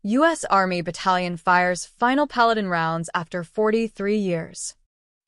U.S. Army Battalion fires final Paladin rounds after 43 years.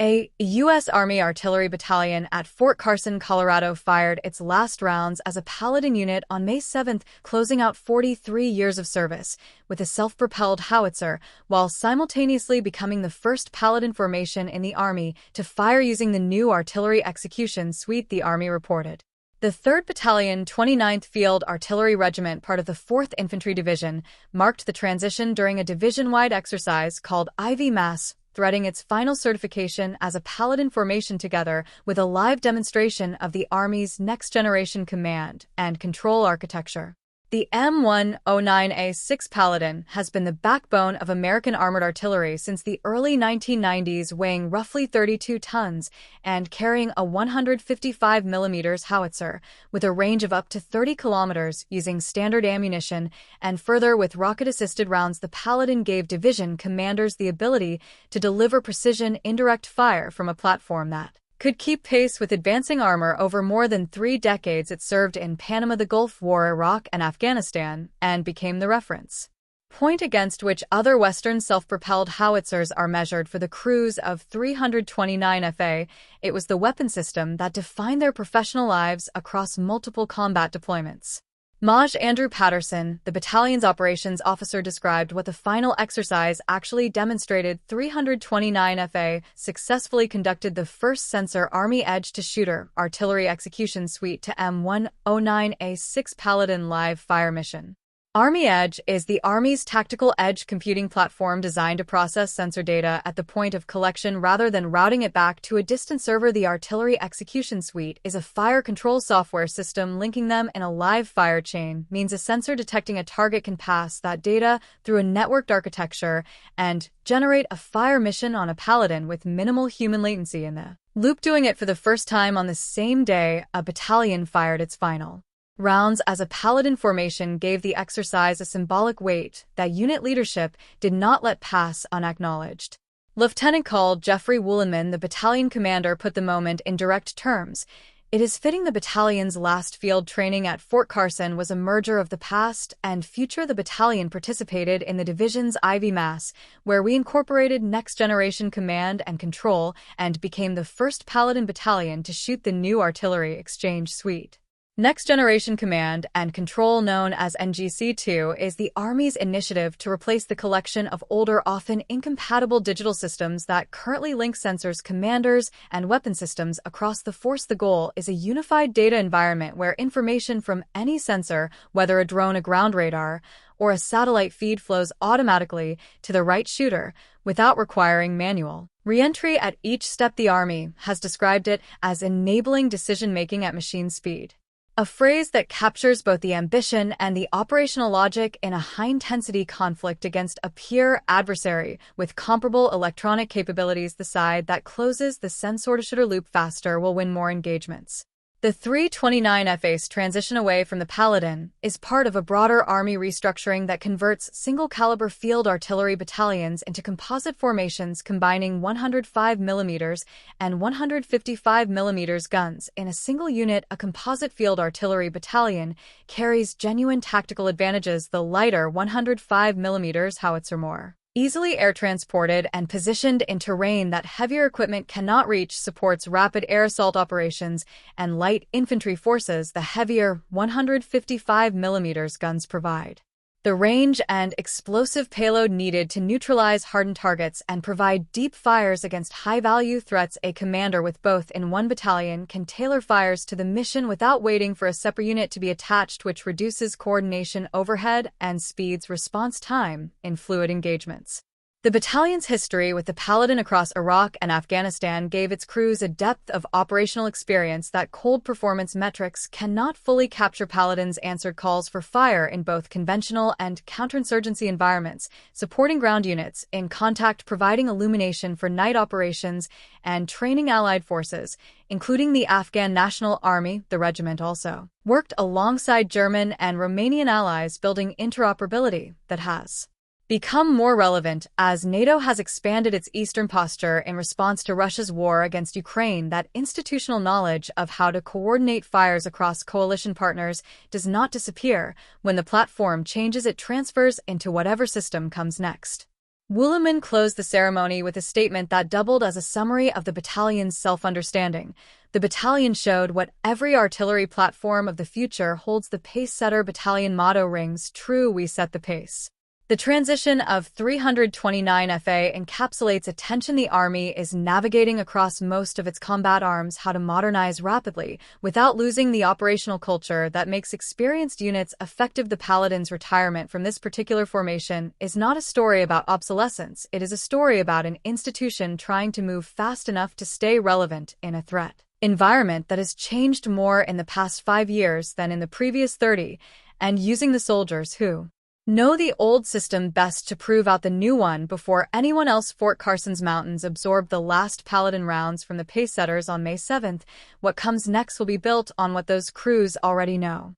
A U.S. Army Artillery Battalion at Fort Carson, Colorado fired its last rounds as a Paladin unit on May 7, closing out 43 years of service with a self-propelled howitzer, while simultaneously becoming the first Paladin formation in the Army to fire using the new artillery execution suite, the Army reported. The 3rd Battalion, 29th Field Artillery Regiment, part of the 4th Infantry Division, marked the transition during a division-wide exercise called IV Mass, threading its final certification as a Paladin formation together with a live demonstration of the Army's next-generation command and control architecture. The M109A6 Paladin has been the backbone of American armored artillery since the early 1990s, weighing roughly 32 tons and carrying a 155mm howitzer with a range of up to 30 kilometers using standard ammunition, and further with rocket-assisted rounds. The Paladin gave division commanders the ability to deliver precision indirect fire from a platform that could keep pace with advancing armor. Over more than 3 decades, it served in Panama, the Gulf War, Iraq, and Afghanistan, and became the reference point against which other Western self-propelled howitzers are measured. For the crews of 329 FA, it was the weapon system that defined their professional lives across multiple combat deployments. Maj. Andrew Patterson, the battalion's operations officer, described what the final exercise actually demonstrated. 329 FA successfully conducted the first sensor Army edge-to-shooter artillery execution suite to M109A6 Paladin live fire mission. Army Edge is the Army's tactical edge computing platform designed to process sensor data at the point of collection rather than routing it back to a distant server. The Artillery Execution Suite is a fire control software system. Linking them in a live fire chain means a sensor detecting a target can pass that data through a networked architecture and generate a fire mission on a Paladin with minimal human latency in the loop. Doing it for the first time on the same day a battalion fired its final rounds as a Paladin formation gave the exercise a symbolic weight that unit leadership did not let pass unacknowledged. Lieutenant Col. Jeffrey Woolenman, the battalion commander, put the moment in direct terms. It is fitting the battalion's last field training at Fort Carson was a merger of the past and future. The battalion participated in the division's IV Mass, where we incorporated next-generation command and control and became the first Paladin battalion to shoot the new artillery exchange suite. Next Generation Command and Control, known as NGC2, is the Army's initiative to replace the collection of older, often incompatible digital systems that currently link sensors, commanders, and weapon systems across the force. The goal is a unified data environment where information from any sensor, whether a drone, a ground radar, or a satellite feed, flows automatically to the right shooter without requiring manual re-entry at each step. The Army has described it as enabling decision-making at machine speed, a phrase that captures both the ambition and the operational logic in a high-intensity conflict against a peer adversary with comparable electronic capabilities. The side that closes the sensor-to-shooter loop faster will win more engagements. The 329 FA's transition away from the Paladin is part of a broader Army restructuring that converts single-caliber field artillery battalions into composite formations combining 105mm and 155mm guns in a single unit. A composite field artillery battalion carries genuine tactical advantages. The lighter 105mm howitzer, more easily air-transported and positioned in terrain that heavier equipment cannot reach, supports rapid air assault operations and light infantry forces. The heavier 155mm guns provide the range and explosive payload needed to neutralize hardened targets and provide deep fires against high-value threats. A commander with both in one battalion can tailor fires to the mission without waiting for a separate unit to be attached, which reduces coordination overhead and speeds response time in fluid engagements. The battalion's history with the Paladin across Iraq and Afghanistan gave its crews a depth of operational experience that cold performance metrics cannot fully capture. Paladins answered calls for fire in both conventional and counterinsurgency environments, supporting ground units in contact, providing illumination for night operations, and training allied forces, including the Afghan National Army. The regiment also worked alongside German and Romanian allies, building interoperability that has become more relevant as NATO has expanded its eastern posture in response to Russia's war against Ukraine. That institutional knowledge of how to coordinate fires across coalition partners does not disappear. When the platform changes, it transfers into whatever system comes next. Wooleman closed the ceremony with a statement that doubled as a summary of the battalion's self-understanding. The battalion showed what every artillery platform of the future holds. The pace-setter battalion motto rings true: we set the pace. The transition of 329 FA encapsulates a tension the Army is navigating across most of its combat arms: how to modernize rapidly without losing the operational culture that makes experienced units effective. The Paladin's retirement from this particular formation is not a story about obsolescence. It is a story about an institution trying to move fast enough to stay relevant in a threat environment that has changed more in the past 5 years than in the previous 30, and using the soldiers who know the old system best to prove out the new one before anyone else. Fort Carson's mountains absorbed the last Paladin rounds from the pace setters on May 7th. What comes next will be built on what those crews already know.